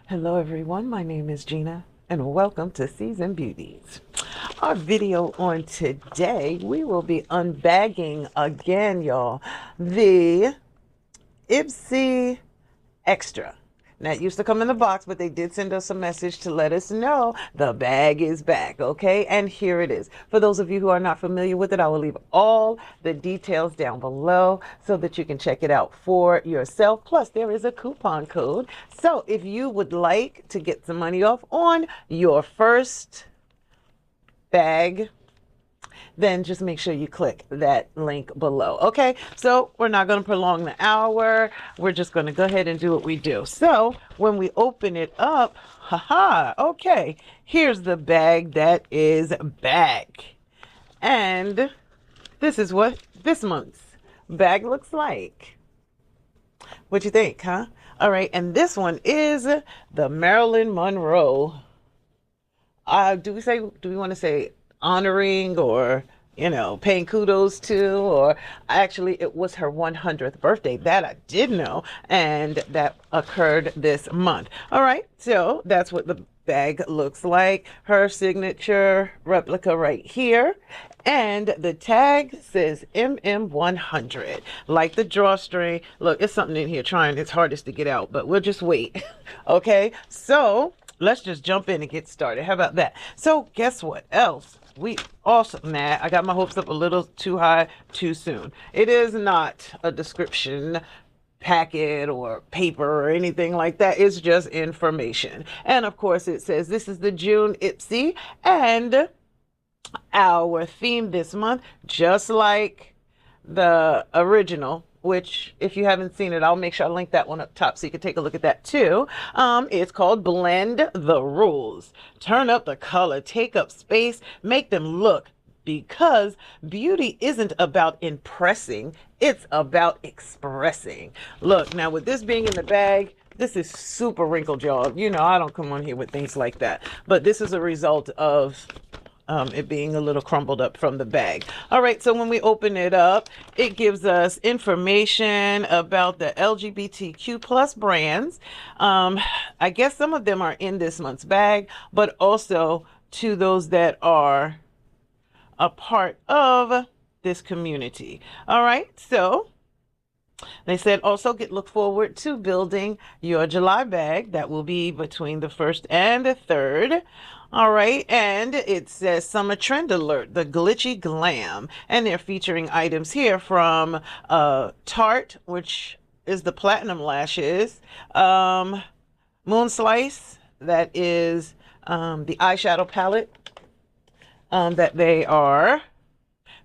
Hello everyone, my name is Gina and welcome to Seasoned Beauties. Our video on today, we will be unbagging again, y'all, the IPSY Extra. Now, it used to come in the box, but they did send us a message to let us know the bag is back, okay? And here it is. For those of you who are not familiar with it, I will leave all the details down below so that you can check it out for yourself. Plus, there is a coupon code. So if you would like to get some money off on your first bag, then just make sure you click that link below. Okay, so we're not going to prolong the hour. We're just going to go ahead and do what we do. So when we open it up, okay, here's the bag that is back. And this is what this month's bag looks like. What you think, huh? All right, and this one is the Marilyn Monroe. Do we want to say honoring or, you know, paying kudos to, or actually it was her 100th birthday. That I did know, and that occurred this month. All right, so that's what the bag looks like. Her signature replica right here. And the tag says MM100, like the drawstring. Look, it's something in here trying its hardest to get out, but we'll just wait. Okay, so let's just jump in and get started. How about that? So guess what else? We also, I got my hopes up a little too high too soon. It is not a description packet or paper or anything like that. It's just information. And of course it says this is the JUNE IPSY, and our theme this month, just like the original, which if you haven't seen it, I'll make sure I link that one up top so you can take a look at that too. It's called Blend the Rules. Turn up the color, take up space, make them look, because beauty isn't about impressing, it's about expressing. Look, now with this being in the bag, this is super wrinkled, y'all. You know, I don't come on here with things like that, but this is a result of it being a little crumbled up from the bag. All right, so when we open it up, it gives us information about the LGBTQ plus brands. I guess some of them are in this month's bag, but also to those that are a part of this community. All right, so they said also look forward to building your July bag. That will be between the 1st and the 3rd. All right, and it says Summer Trend Alert, the glitchy glam. And they're featuring items here from Tarte, which is the platinum lashes, Moon Slice, that is the eyeshadow palette that they are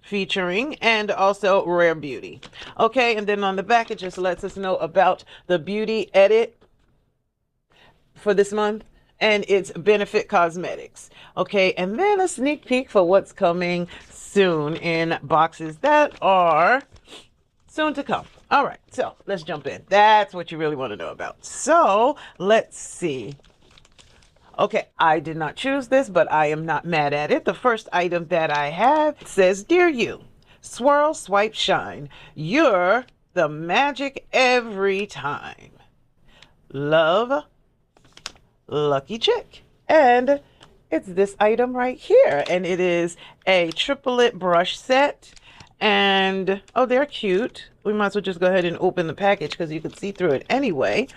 featuring, and also Rare Beauty. Okay, and then on the back it just lets us know about the beauty edit for this month and its Benefit Cosmetics. Okay, and then a sneak peek for what's coming soon in boxes that are soon to come. All right, so let's jump in. That's what you really want to know about. So let's see. Okay, I did not choose this, but I am not mad at it. The first item that I have says, Dear you, swirl, swipe, shine. You're the magic every time. Love, Lucky Chick. And it's this item right here. And it is a triplet brush set. And, oh, they're cute. We might as well just go ahead and open the package because you can see through it anyway.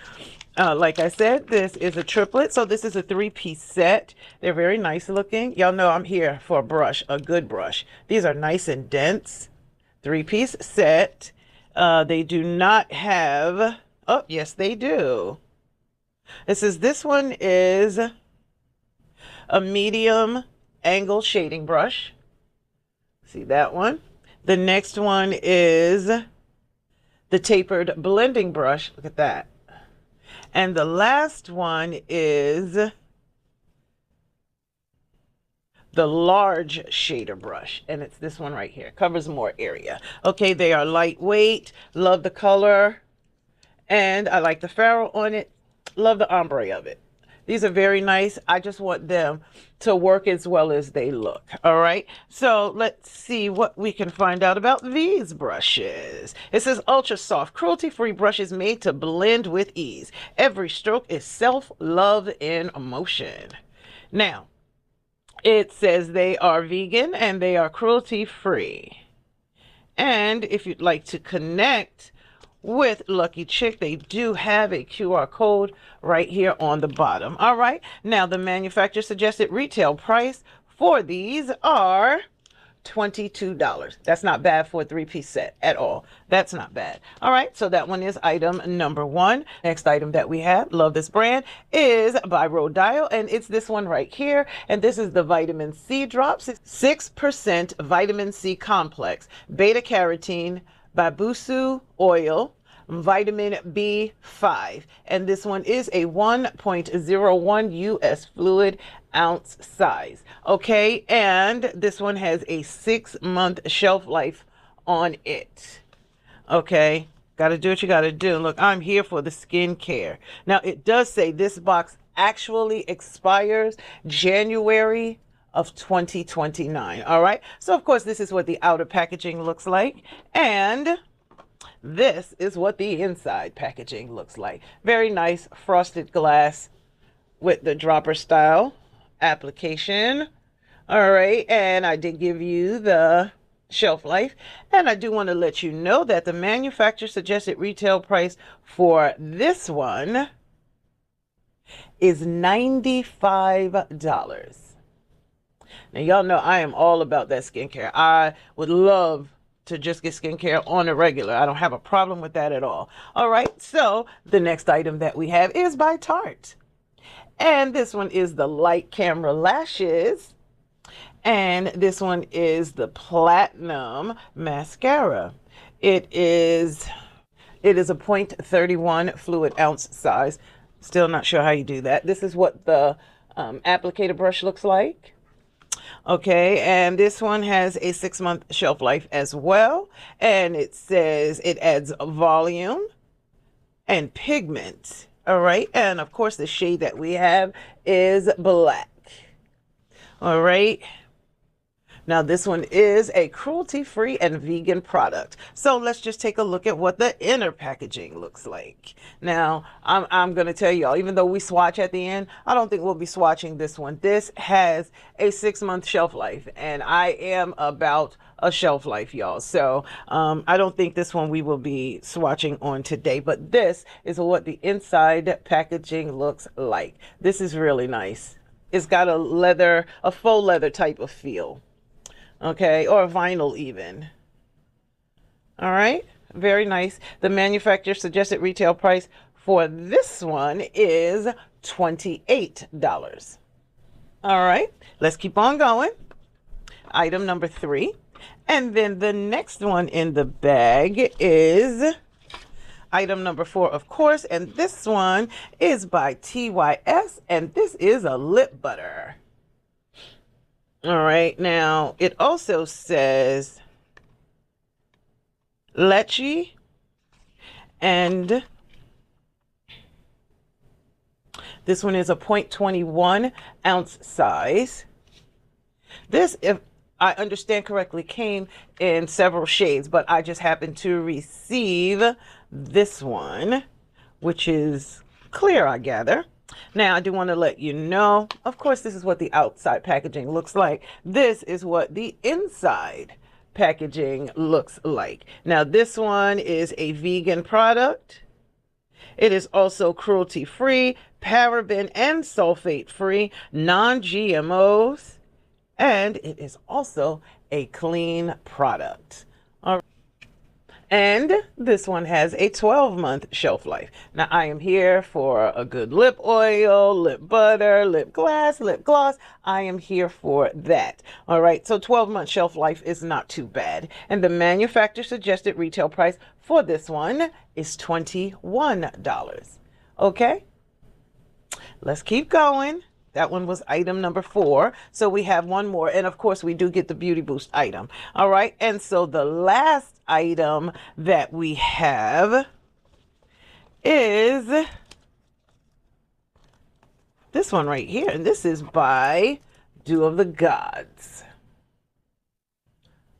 Like I said, this is a triplet, so this is a 3-piece set. They're very nice looking. Y'all know I'm here for a brush, a good brush. These are nice and dense. 3-piece set. They do not have, oh, yes, they do. It says this one is a medium angle shading brush. See that one? The next one is the tapered blending brush. Look at that. And the last one is the large shader brush, and it's this one right here. Covers more area. Okay, they are lightweight. Love the color, and I like the ferrule on it. Love the ombre of it. These are very nice. I just want them to work as well as they look. All right. So let's see what we can find out about these brushes. It says ultra soft, cruelty-free brushes made to blend with ease. Every stroke is self-love in motion. Now, it says they are vegan and they are cruelty-free. And if you'd like to connect with Lucky Chick, they do have a QR code right here on the bottom. All right. Now, the manufacturer suggested retail price for these are $22. That's not bad for a 3-piece set at all. That's not bad. All right. So that one is item number 1. Next item that we have, love this brand, is by Rodial. And it's this one right here. And this is the vitamin C drops. It's 6% vitamin C complex, beta carotene, babusu oil, vitamin B5, and this one is a 1.01 US fluid ounce size. Okay, and this one has a 6-month shelf life on it. Okay, got to do what you got to do. Look, I'm here for the skincare. Now, it does say this box actually expires January of 2029. All right, so of course this is what the outer packaging looks like, and this is what the inside packaging looks like. Very nice frosted glass with the dropper style application. All right, and I did give you the shelf life, and I do want to let you know that the manufacturer suggested retail price for this one is $95. Now, y'all know I am all about that skincare. I would love to just get skincare on a regular. I don't have a problem with that at all. All right, so the next item that we have is by Tarte. And this one is the light camera lashes. And this one is the platinum mascara. It is a 0.31 fluid ounce size. Still not sure how you do that. This is what the applicator brush looks like. Okay, and this one has a 6-month shelf life as well. And it says it adds volume and pigment. All right, and of course the shade that we have is black. All right. Now, this one is a cruelty-free and vegan product. So let's just take a look at what the inner packaging looks like. Now, I'm going to tell y'all, even though we swatch at the end, I don't think we'll be swatching this one. This has a 6-month shelf life, and I am about a shelf life, y'all. So I don't think this one we will be swatching on today, but this is what the inside packaging looks like. This is really nice. It's got a faux leather type of feel. Okay, or vinyl even. All right, very nice. The manufacturer suggested retail price for this one is $28. All right, let's keep on going. Item number 3. And then the next one in the bag is item number 4, of course, and this one is by TYS, and this is a lip butter. All right, now it also says Leche, and this one is a 0.21 ounce size. This, if I understand correctly, came in several shades, but I just happened to receive this one, which is clear, I gather. Now, I do want to let you know, of course, this is what the outside packaging looks like. This is what the inside packaging looks like. Now, this one is a vegan product. It is also cruelty-free, paraben and sulfate-free, non-GMOs, and it is also a clean product. All right. And this one has a 12-month shelf life. Now, I am here for a good lip oil, lip butter, lip gloss. I am here for that. All right, so 12-month shelf life is not too bad. And the manufacturer suggested retail price for this one is $21. Okay, let's keep going. That one was item number 4. So we have one more. And of course, we do get the Beauty Boost item. All right. And so the last item that we have is this one right here, and this is by Dew of the Gods.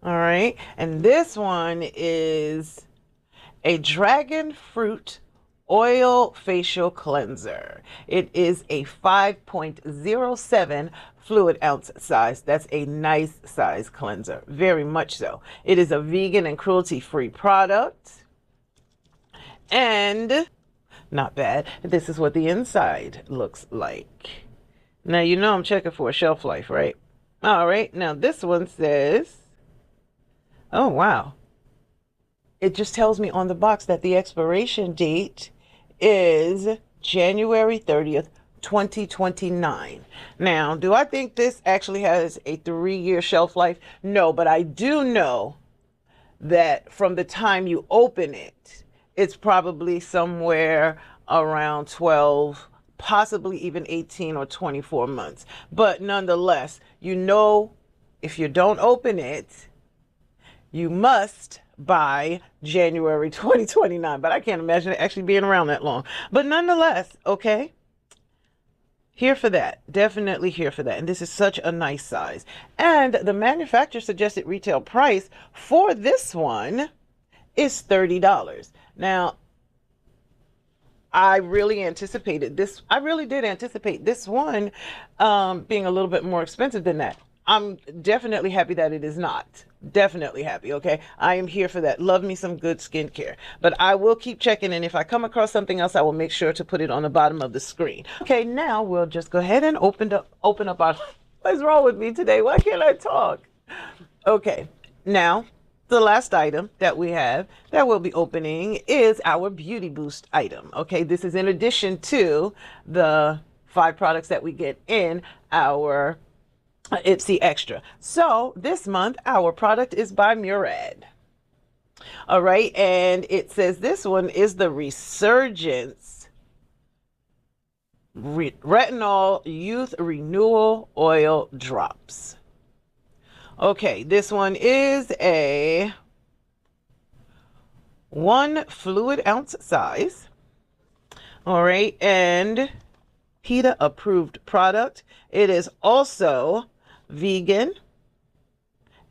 All right, and this one is a dragon fruit oil facial cleanser. It is a 5.07 fluid ounce size. That's a nice size cleanser, very much so. It is a vegan and cruelty-free product, and not bad. This is what the inside looks like. Now, you know I'm checking for a shelf life, right? All right, now this one says, oh wow, it just tells me on the box that the expiration date is January 30th, 2029. Now, do I think this actually has a 3-year shelf life? No, but I do know that from the time you open it, it's probably somewhere around 12, possibly even 18 or 24 months. But nonetheless, you know, if you don't open it, you must by January 2029. But I can't imagine it actually being around that long. But nonetheless, okay, here for that. Definitely here for that. And this is such a nice size. And the manufacturer suggested retail price for this one is $30. Now, I really anticipated this. I really did anticipate this one being a little bit more expensive than that. I'm definitely happy that it is not. Definitely happy, okay? I am here for that. Love me some good skincare. But I will keep checking, and if I come across something else, I will make sure to put it on the bottom of the screen. Okay, now we'll just go ahead and open up our... What's wrong with me today? Why can't I talk? Okay, now the last item that we have that we'll be opening is our Beauty Boost item. Okay, this is in addition to the 5 products that we get in our IPSY Extra. So this month our product is by Murad. All right, and it says this one is the Resurgence Retinol Youth Renewal Oil Drops. Okay, this one is a 1 fluid ounce size. All right, and PETA approved product. It is also vegan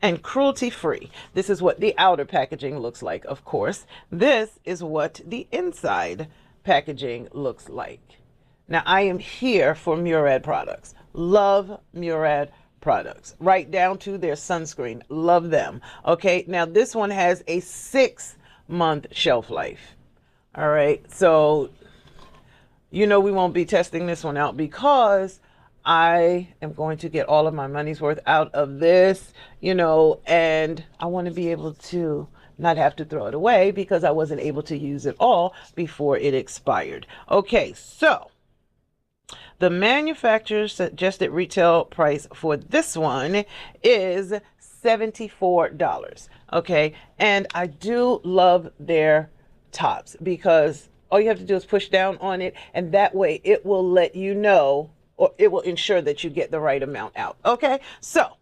and cruelty free. This is what the outer packaging looks like, of course. This is what the inside packaging looks like. Now, I am here for Murad products. Love Murad products, right down to their sunscreen. Love them. Okay, now this one has a 6-month shelf life. All right, so you know we won't be testing this one out because I am going to get all of my money's worth out of this, you know, and I want to be able to not have to throw it away because I wasn't able to use it all before it expired. Okay, so the manufacturer's suggested retail price for this one is $74. Okay, and I do love their tops because all you have to do is push down on it, and that way it will let you know, or it will ensure that you get the right amount out. Okay, so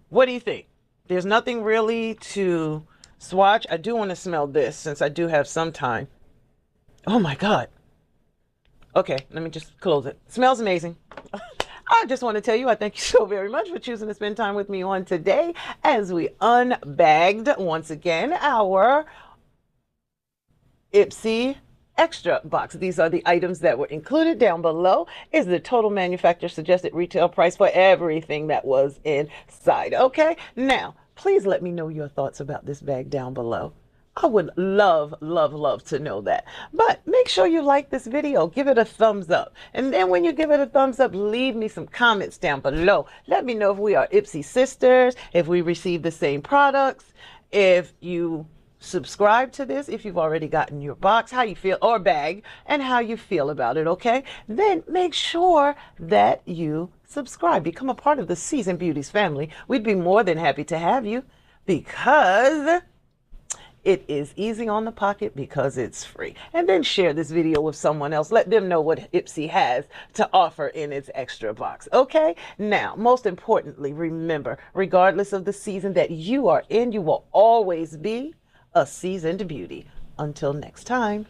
what do you think? There's nothing really to swatch. I do want to smell this since I do have some time. Oh my God. Okay, let me just close it. Smells amazing. I just want to tell you, I thank you so very much for choosing to spend time with me on today as we unbagged once again our IPSY Extra box. These are the items that were included. Down below is the total manufacturer suggested retail price for everything that was inside. Okay, now please let me know your thoughts about this bag down below. I would love, love, love to know that. But make sure you like this video, give it a thumbs up. And then when you give it a thumbs up, leave me some comments down below. Let me know if we are IPSY sisters, if we receive the same products, if you subscribe to this, if you've already gotten your box, how you feel, or bag, and how you feel about it, okay? Then make sure that you subscribe. Become a part of the Seasoned Beauties family. We'd be more than happy to have you because it is easy on the pocket because it's free. And then share this video with someone else. Let them know what IPSY has to offer in its extra box. Okay? Now, most importantly, remember, regardless of the season that you are in, you will always be a seasoned beauty. Until next time.